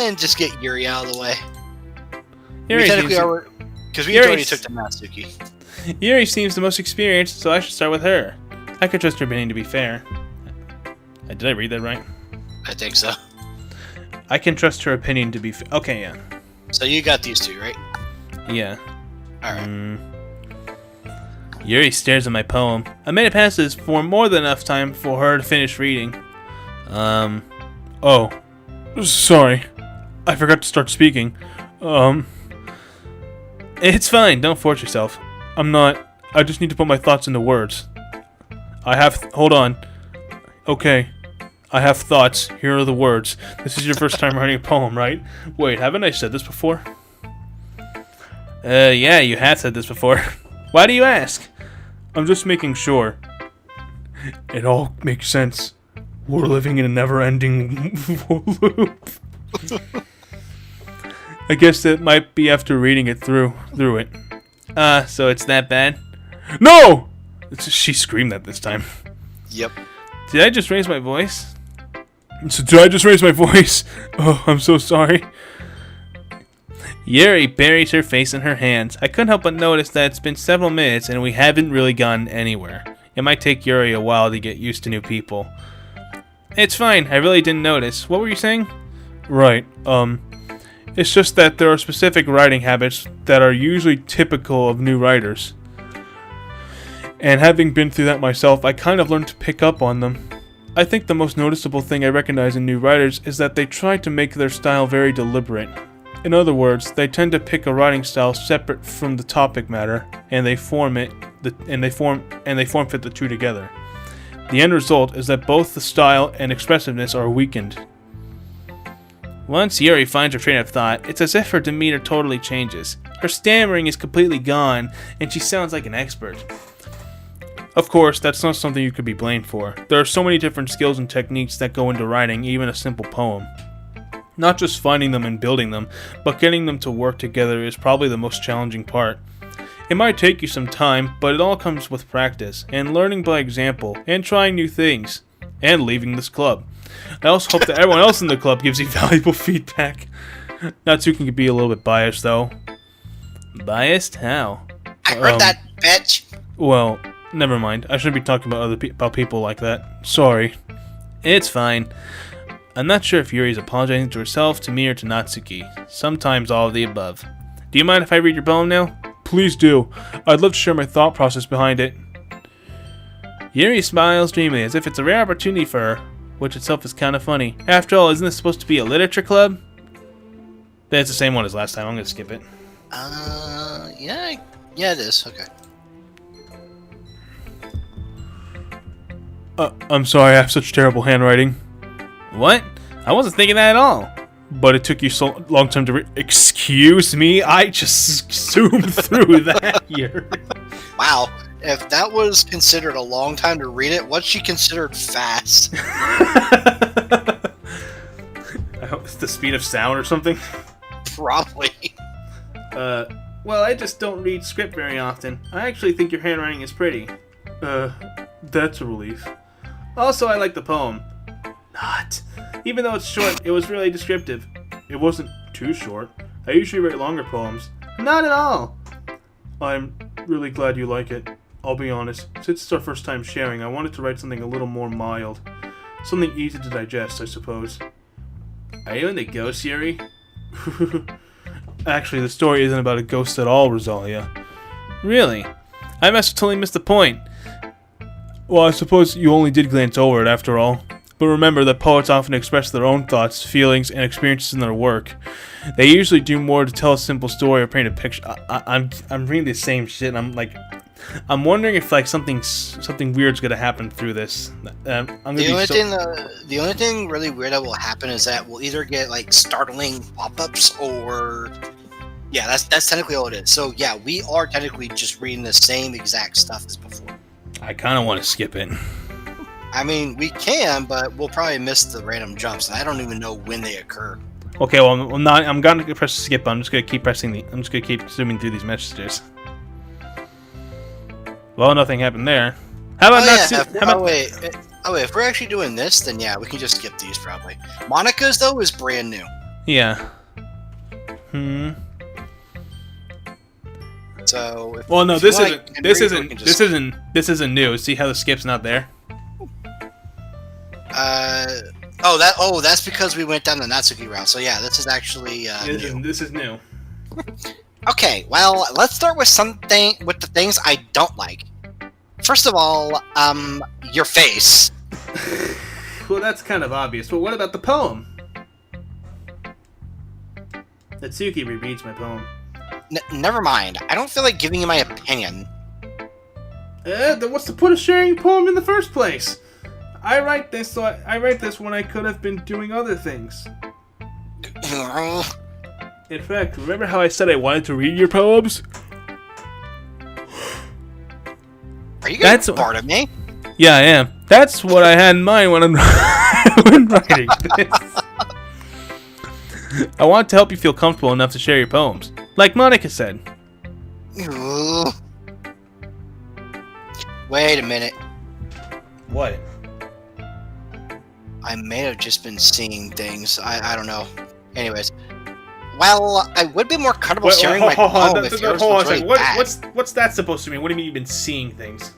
and just get Yuri out of the way. Yuri we technically are, because we already took to Natsuki. Yuri seems the most experienced, so I should start with her. I could trust her opinion to be fair. Did I read that right? I think so. I can trust her opinion to be fair. Okay, yeah. So you got these two, right? Yeah. Alright. Yuri stares at my poem. I made it past this for more than enough time for her to finish reading. Oh. Sorry. I forgot to start speaking. It's fine, don't force yourself. I just need to put my thoughts into words. Hold on. Okay. I have thoughts. Here are the words. This is your first time writing a poem, right? Wait, haven't I said this before? Yeah, you have said this before. Why do you ask? I'm just making sure. It all makes sense. We're living in a never-ending loop. I guess that might be after reading it through it. So it's that bad? No! She screamed that this time. Yep. Did I just raise my voice? Oh, I'm so sorry. Yuri buries her face in her hands. I couldn't help but notice that it's been several minutes and we haven't really gone anywhere. It might take Yuri a while to get used to new people. It's fine, I really didn't notice. What were you saying? Right, it's just that there are specific writing habits that are usually typical of new writers. And having been through that myself, I kind of learned to pick up on them. I think the most noticeable thing I recognize in new writers is that they try to make their style very deliberate. In other words, they tend to pick a writing style separate from the topic matter, and they form fit the two together. The end result is that both the style and expressiveness are weakened. Once Yuri finds her train of thought, it's as if her demeanor totally changes. Her stammering is completely gone, and she sounds like an expert. Of course, that's not something you could be blamed for. There are so many different skills and techniques that go into writing even a simple poem. Not just finding them and building them, but getting them to work together is probably the most challenging part. It might take you some time, but it all comes with practice, and learning by example, and trying new things, and leaving this club. I also hope that everyone else in the club gives you valuable feedback. Natsuki can be a little bit biased, though. Biased? How? I heard that, bitch! Well, never mind. I shouldn't be talking about people like that. Sorry. It's fine. I'm not sure if Yuri's apologizing to herself, to me, or to Natsuki. Sometimes all of the above. Do you mind if I read your poem now? Please do. I'd love to share my thought process behind it. Yuri smiles dreamily, as if it's a rare opportunity for her, which itself is kind of funny. After all, isn't this supposed to be a literature club? It's the same one as last time. I'm going to skip it. Yeah, it is. Okay. I'm sorry, I have such terrible handwriting. What? I wasn't thinking that at all. But it took you so long time to Excuse me? I just zoomed through that here. Wow. If that was considered a long time to read it, what's she considered fast? I hope it's the speed of sound or something. Probably. Well, I just don't read script very often. I actually think your handwriting is pretty. That's a relief. Also, I like the poem. Not. Even though it's short, it was really descriptive. It wasn't too short. I usually write longer poems. Not at all. I'm really glad you like it. I'll be honest. Since it's our first time sharing, I wanted to write something a little more mild. Something easy to digest, I suppose. Are you into ghosts, Yuri? Actually, the story isn't about a ghost at all, Rosalia. Really? I must have totally missed the point. Well, I suppose you only did glance over it after all. But remember that poets often express their own thoughts, feelings, and experiences in their work. They usually do more to tell a simple story or paint a picture. I'm reading the same shit, and I'm wondering if like something weird's gonna happen through this. The only thing really weird that will happen is that we'll either get like startling pop-ups or yeah, that's technically all it is. So yeah, we are technically just reading the same exact stuff as before. I kind of want to skip it. I mean, we can, but we'll probably miss the random jumps, and I don't even know when they occur. Okay, well, I'm gonna press skip. I'm just gonna keep keep zooming through these messages. Well, nothing happened there. How about wait, if we're actually doing this, then yeah, we can just skip these probably. Monica's though is brand new. Yeah. So, Well, no, if you this want, I isn't. can This read, or we isn't. can just- This isn't new. See how the skip's not there? That's because we went down the Natsuki route. So yeah, this is actually new. This is new. Okay, well, let's start with the things I don't like. First of all, your face. Well, that's kind of obvious. But what about the poem? Natsuki rereads my poem. Never mind. I don't feel like giving you my opinion. Then what's the point of sharing a poem in the first place? I write this when I could have been doing other things. In fact, remember how I said I wanted to read your poems? Are you getting bored of me? Yeah, I am. That's what I had in mind when I'm when writing this. I want to help you feel comfortable enough to share your poems. Like Monica said. Ooh. Wait a minute. What? I may have just been seeing things. I don't know. Anyways. Well, I would be more comfortable sharing my poem if yours was really bad. What's that supposed to mean? What do you mean you've been seeing things?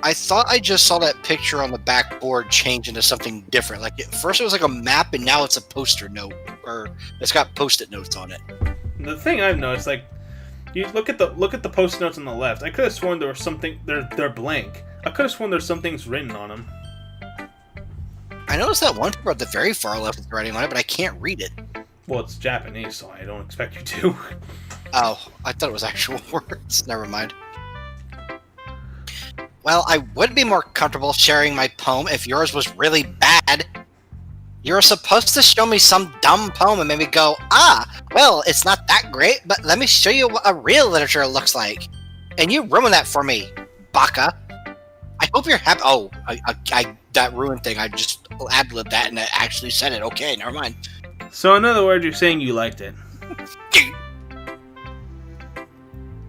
I thought I just saw that picture on the backboard change into something different. Like, at first it was like a map, and now it's a poster note. Or it's got post-it notes on it. The thing I've noticed, like, you look at the post-it notes on the left. I could have sworn there was something. They're blank. I could have sworn there's some things written on them. I noticed that one paper at the very far left with writing on it, but I can't read it. Well, it's Japanese, so I don't expect you to. Oh, I thought it was actual words. Never mind. Well, I would be more comfortable sharing my poem if yours was really bad. You're supposed to show me some dumb poem and maybe go, well, it's not that great, but let me show you what a real literature looks like. And you ruined that for me, baka. I hope you're happy. Oh, that ruined thing. I just ad-libbed that and I actually said it. Okay, never mind. So in other words, you're saying you liked it.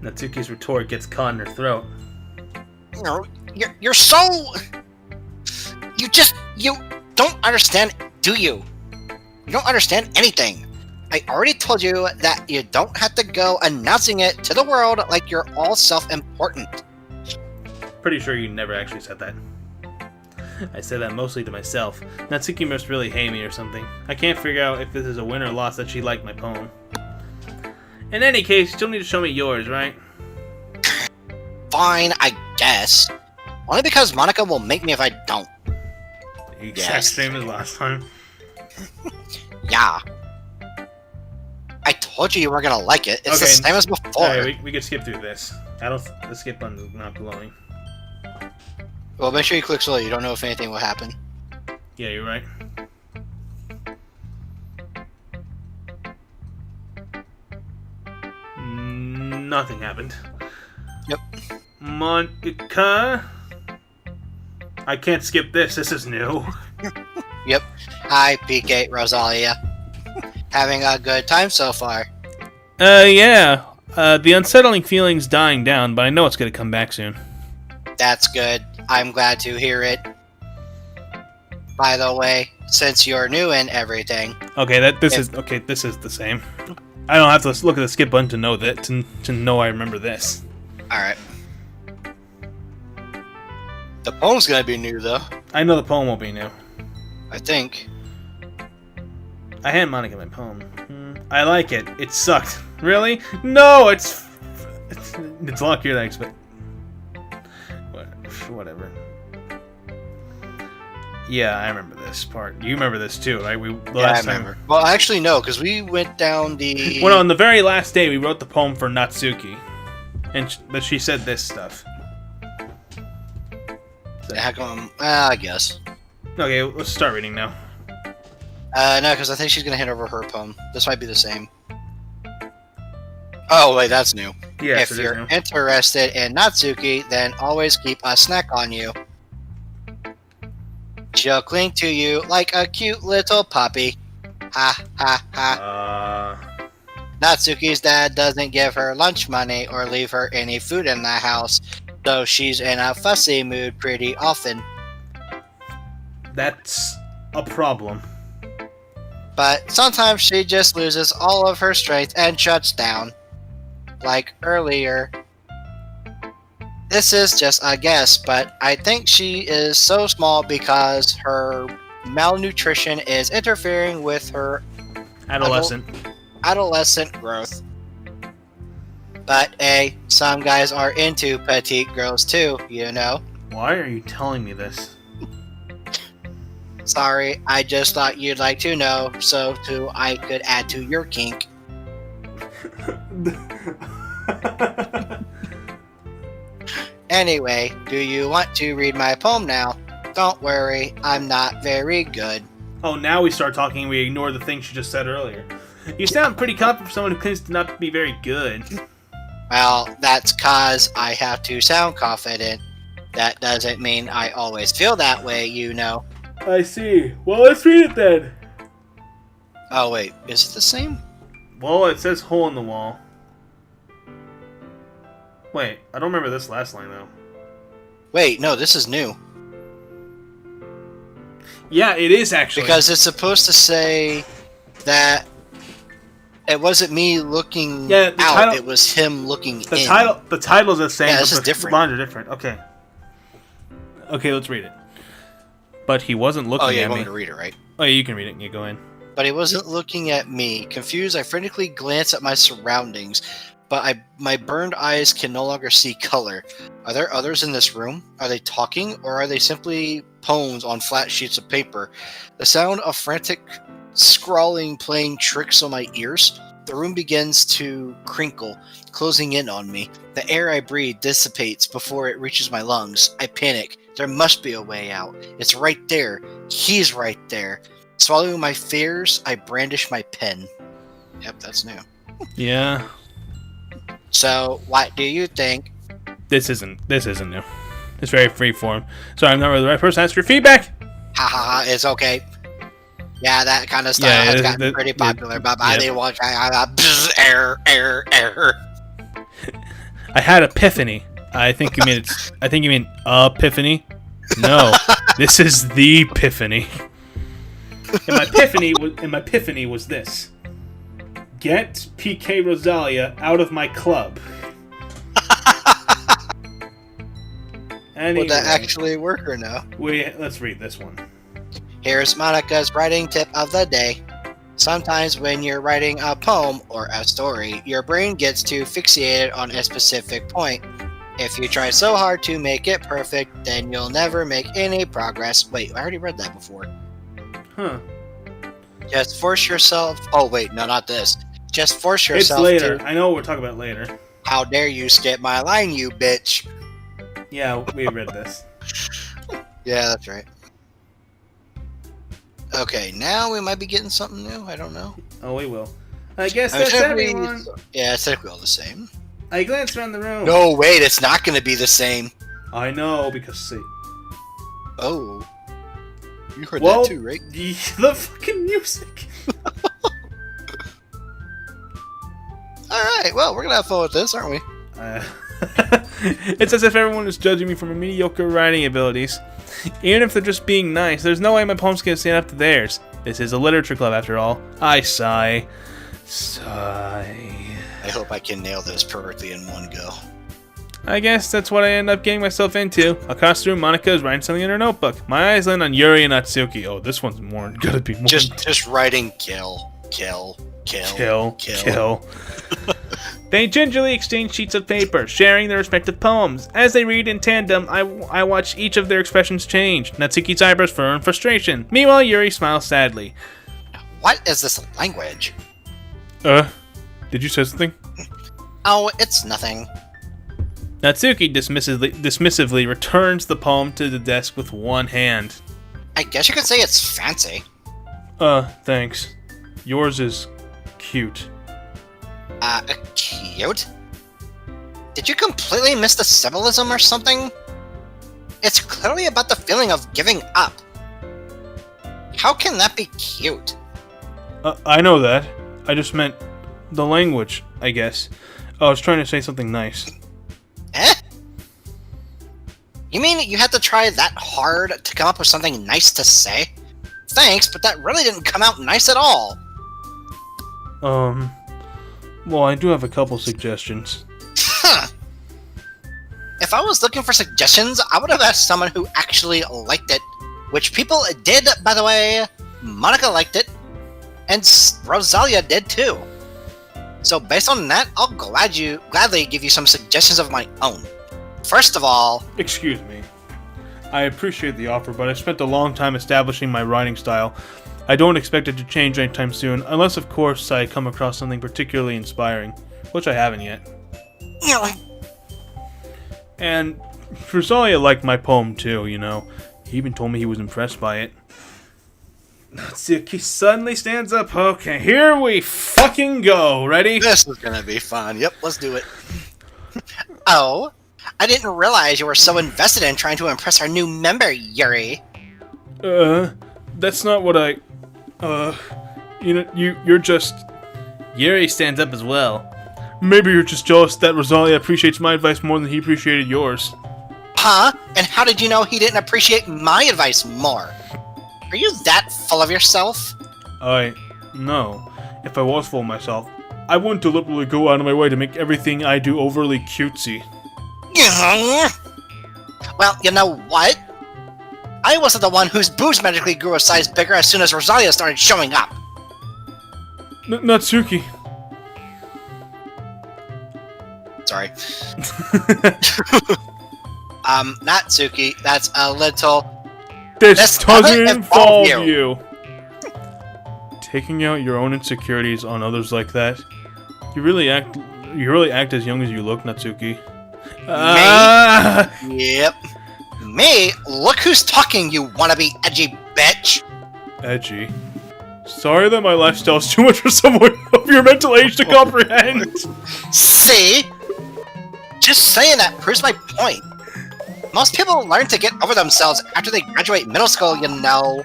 Natsuki's retort gets caught in her throat. You're so... You don't understand, do you? You don't understand anything. I already told you that you don't have to go announcing it to the world like you're all self-important. Pretty sure you never actually said that. I say that mostly to myself. Natsuki must really hate me or something. I can't figure out if this is a win or loss that she liked my poem. In any case, you still need to show me yours, right? Fine, I guess. Only because Monica will make me if I don't. The exact same as last time. Yeah. I told you were gonna like it. It's the same as before. Alright, we could skip through this. The skip button is not glowing. Well, make sure you click slowly. You don't know if anything will happen. Yeah, you're right. Nothing happened. Yep. Monica? I can't skip this. This is new. Yep. Hi, PK Rosalia. Having a good time so far? Yeah. The unsettling feeling's dying down, but I know it's gonna come back soon. That's good. I'm glad to hear it. By the way, since you're new and everything... Okay, this is the same. I don't have to look at the skip button to know that, to know I remember this. Alright. The poem's gonna be new, though. I know the poem won't be new. I think. I hand Monica my poem. I like it. It sucked. Really? No, it's luckier than I expected. Whatever. Yeah, I remember this part. You remember this too, right? I remember. Well, actually, no, because we went down the... Well, on the very last day, we wrote the poem for Natsuki. But she said this stuff. How come? I guess. Okay, let's start reading now. No, because I think she's going to hand over her poem. This might be the same. Oh, wait, that's new. Yes, if you're interested in Natsuki, then always keep a snack on you. She'll cling to you like a cute little puppy. Ha, ha, ha. Natsuki's dad doesn't give her lunch money or leave her any food in the house, so she's in a fussy mood pretty often. That's a problem. But sometimes she just loses all of her strength and shuts down. Like earlier. This is just a guess, but I think she is so small because her malnutrition is interfering with her adolescent growth. But hey, some guys are into petite girls too, you know? Why are you telling me this? Sorry, I just thought you'd like to know, so too I could add to your kink. Anyway, do you want to read my poem now? Don't worry, I'm not very good. Oh, now we start talking and we ignore the things she just said earlier. You sound pretty confident for someone who claims to not be very good. Well, that's 'cause I have to sound confident. That doesn't mean I always feel that way, you know. I see. Well, let's read it then. Oh wait, is it the same? Well, it says hole in the wall. Wait, I don't remember this last line though. Wait, no, this is new. Yeah, it is actually. Because it's supposed to say that it wasn't me looking out, title, it was him looking in. The title's the same, yeah, but this is the different. lines are different. Okay. Okay, let's read it. But he wasn't looking Oh yeah, at you want me. me to read it, right? Oh yeah, you can read it. Yeah, go in. But he wasn't looking at me. Confused, I frantically glanced at my surroundings, but my burned eyes can no longer see color. Are there others in this room? Are they talking, or are they simply poems on flat sheets of paper? The sound of frantic scrawling playing tricks on my ears. The room begins to crinkle, closing in on me. The air I breathe dissipates before it reaches my lungs. I panic. There must be a way out. It's right there. He's right there. Swallowing my fears, I brandish my pen. Yep, that's new. Yeah. So, what do you think? This isn't new. It's very freeform. Sorry, I'm not really the right person to ask for feedback. Ha ha ha, it's okay. Yeah, that kind of style has gotten pretty popular, but I didn't watch error. I had epiphany. I think you mean epiphany. No, this is the epiphany. And my epiphany was this: get PK Rosalia out of my club. Anyway, Would that actually work or no? Let's read this one. Here's Monica's writing tip of the day. Sometimes when you're writing a poem or a story, your brain gets too fixated on a specific point. If you try so hard to make it perfect, then you'll never make any progress. Wait, I already read that before. Huh. Just force yourself... Oh, wait, no, not this. Just force yourself It's later. I know what we're talking about later. How dare you skip my line, you bitch. Yeah, we read this. Yeah, that's right. Okay, now we might be getting something new. I don't know. Oh, we will. I guess that's everyone. Yeah, it's technically all the same. I glanced around the room. No, wait, it's not going to be the same. I know, because see. Oh. You heard that too, right? The fucking music. Alright, well, we're going to have fun with this, aren't we? It's as if everyone is judging me for my mediocre writing abilities. Even if they're just being nice, there's no way my poems can stand up to theirs. This is a literature club, after all. I sigh. Sigh. I hope I can nail this perfectly in one go. I guess that's what I end up getting myself into. Across the room, Monica is writing something in her notebook. My eyes land on Yuri and Natsuki. Oh, this one's gonna be more. Just writing kill. They gingerly exchange sheets of paper, sharing their respective poems. As they read in tandem, I watch each of their expressions change. Natsuki's eyebrows furrow in frustration. Meanwhile, Yuri smiles sadly. What is this language? Did you say something? Oh, it's nothing. Natsuki dismissively returns the poem to the desk with one hand. I guess you could say it's fancy. Thanks. Yours is cute. Cute? Did you completely miss the symbolism or something? It's clearly about the feeling of giving up. How can that be cute? I know that. I just meant the language, I guess. I was trying to say something nice. Eh? You mean you had to try that hard to come up with something nice to say? thanks, but that really didn't come out nice at all. Well, I do have a couple suggestions. Huh. If I was looking for suggestions, I would have asked someone who actually liked it. Which people did, by the way. Monica liked it. And Rosalia did too. So based on that, I'll gladly give you some suggestions of my own. First of all... Excuse me. I appreciate the offer, but I spent a long time establishing my writing style. I don't expect it to change anytime soon, unless of course I come across something particularly inspiring, which I haven't yet. And Rosalia liked my poem too, you know. He even told me he was impressed by it. Natsuki suddenly stands up. Okay, here we fucking go. Ready? This is gonna be fun. Yep, let's do it. Oh, I didn't realize you were so invested in trying to impress our new member, Yuri. That's not what I... you're just... Yuri stands up as well. Maybe you're just jealous that Rosalia appreciates my advice more than he appreciated yours. Huh? And how did you know he didn't appreciate my advice more? Are you that full of yourself? No. If I was full of myself, I wouldn't deliberately go out of my way to make everything I do overly cutesy. Well, you know what? I wasn't the one whose boobs magically grew a size bigger as soon as Rosalia started showing up. Natsuki. Sorry. Natsuki, that's a little... This doesn't involve you. Taking out your own insecurities on others like that. You really act as young as you look, Natsuki. Me? Yep. Me? Look who's talking, you wannabe edgy bitch! Edgy? Sorry that my lifestyle is too much for someone of your mental age to comprehend. See? Just saying that proves my point. Most people learn to get over themselves after they graduate middle school, you know.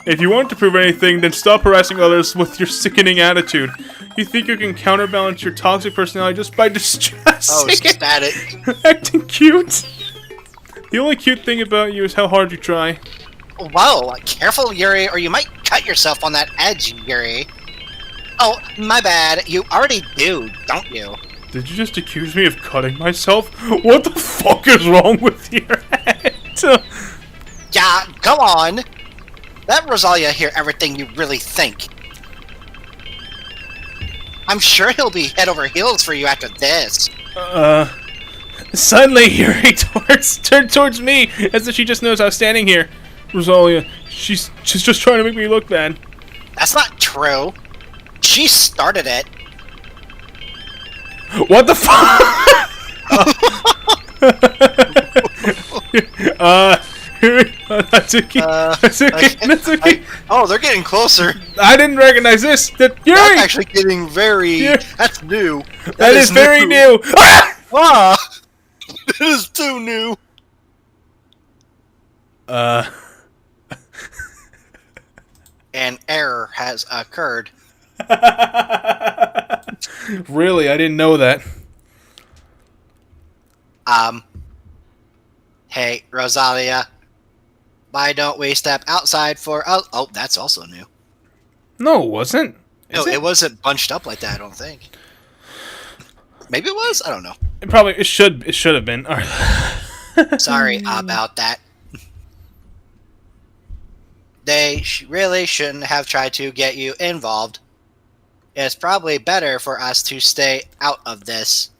If you want to prove anything, then stop harassing others with your sickening attitude. You think you can counterbalance your toxic personality just by distressing Oh, static. acting cute? The only cute thing about you is how hard you try. Whoa, careful, Yuri, or you might cut yourself on that edge, Yuri. Oh, my bad. You already do, don't you? Did you just accuse me of cutting myself? What the fuck is wrong with your head? Yeah, go on. Let Rosalia hear everything you really think. I'm sure he'll be head over heels for you after this. Suddenly, Yuri turned towards me, as if she just knows I was standing here. Rosalia, she's just trying to make me look bad. That's not true. She started it. What the fuck? Natsuki. Oh, they're getting closer. I didn't recognize this. Yuri! That's actually getting very... Yeah. That's new. That is very new. Ah! It is too new. An error has occurred. Really? I didn't know that. Hey, Rosalia. Why don't we step outside for... Oh, that's also new. No, it wasn't. It wasn't bunched up like that, I don't think. Maybe it was? I don't know. It should have been. Sorry about that. They really shouldn't have tried to get you involved. It's probably better for us to stay out of this.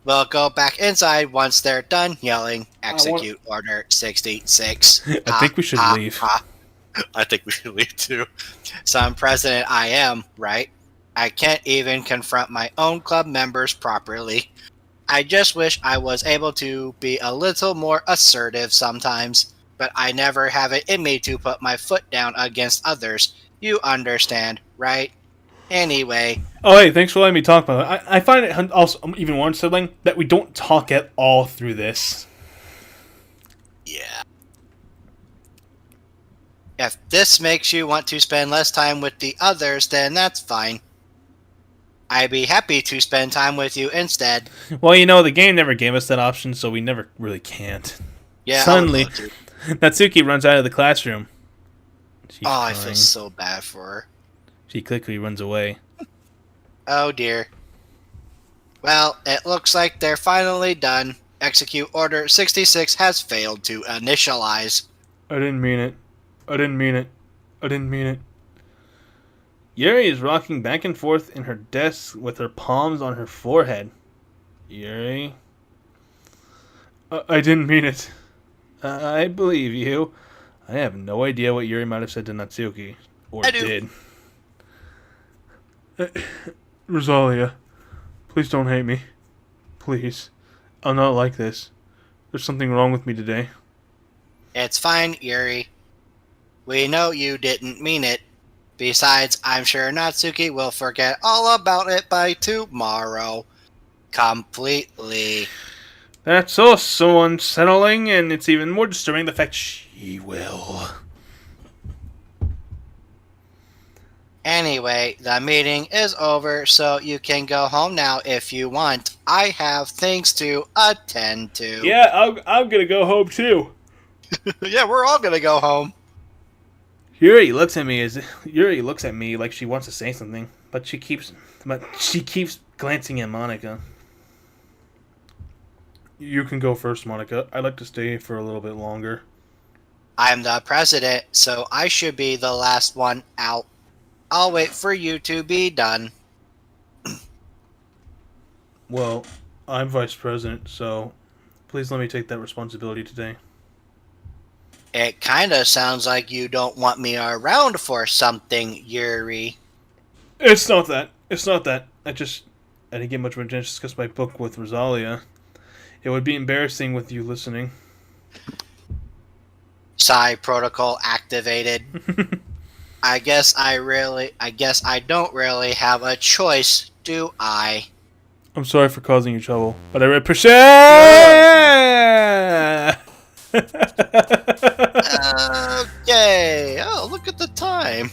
We'll go back inside once they're done yelling, execute order 66. I think we should leave. I think we should leave too. Some president I am, right? I can't even confront my own club members properly. I just wish I was able to be a little more assertive sometimes, but I never have it in me to put my foot down against others. You understand, right? Anyway. Oh, hey, thanks for letting me talk about it. I find it also even more unsettling that we don't talk at all through this. Yeah. If this makes you want to spend less time with the others, then that's fine. I'd be happy to spend time with you instead. Well, you know, the game never gave us that option, so we never really can't. Yeah. Suddenly, Natsuki runs out of the classroom. She's I crying. feel so bad for her. She quickly runs away. Oh dear. Well, it looks like they're finally done. Execute Order 66 has failed to initialize. I didn't mean it. I didn't mean it. I didn't mean it. Yuri is rocking back and forth in her desk with her palms on her forehead. Yuri? I didn't mean it. I believe you. I have no idea what Yuri might have said to Natsuki. Or I do. did. Rosalia, please don't hate me. Please. I'm not like this. There's something wrong with me today. It's fine, Yuri. We know you didn't mean it. Besides, I'm sure Natsuki will forget all about it by tomorrow. Completely. That's also unsettling, and it's even more disturbing the fact she will. Anyway, the meeting is over, so you can go home now if you want. I have things to attend to. Yeah, I'm gonna go home too. Yeah, we're all gonna go home. Yuri looks at me like she wants to say something, but she keeps glancing at Monica. You can go first, Monica. I'd like to stay for a little bit longer. I'm the president, so I should be the last one out. I'll wait for you to be done. Well, I'm vice president, so please let me take that responsibility today. It kinda sounds like you don't want me around for something, Yuri. It's not that. I didn't get much of a chance to discuss my book with Rosalia. It would be embarrassing with you listening. Psi protocol activated. I guess I don't really have a choice, do I? I'm sorry for causing you trouble, but I appreciate. Okay. Oh, look at the time.